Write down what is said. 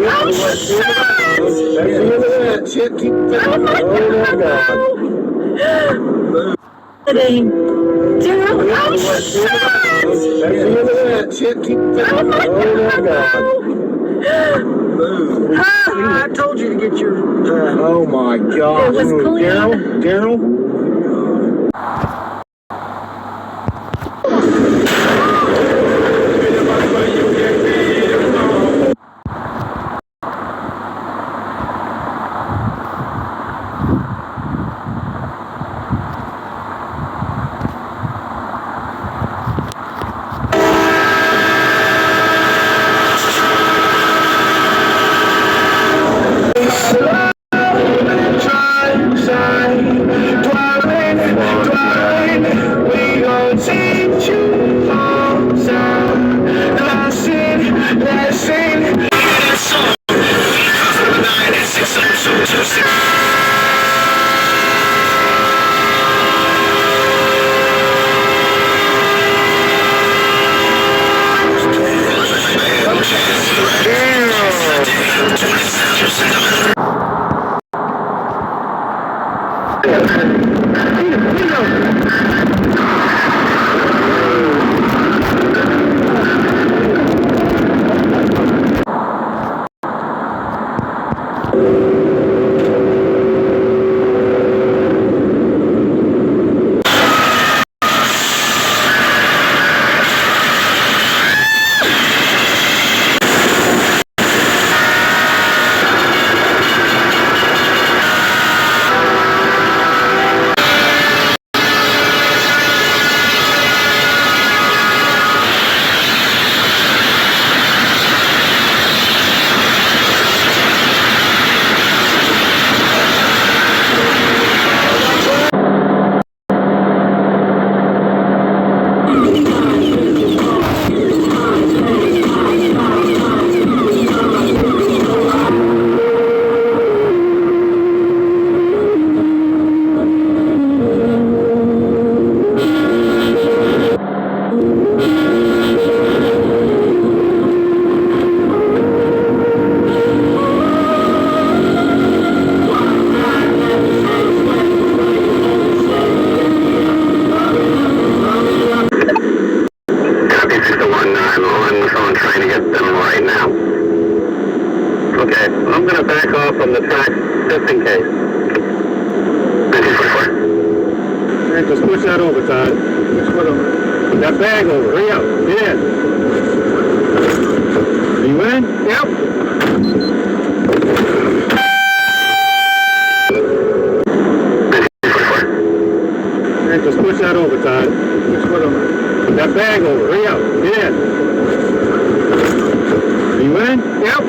Oh, shit! That's the end of that shit. Keep Oh, my God. Daryl, oh, shit! That's the end of that shit. Keep Oh, my God. I told you to get your. Oh my God. It was clean. Daryl? Okay, I'm going to back off from the track just in case. 1944. Hey, just push that over, Todd. Put that bag over. Hurry up. Get in. Are you in? Yep. Hey, just push that over, Todd. Put that bag over. Hurry up. Get in. Are you in? Yep.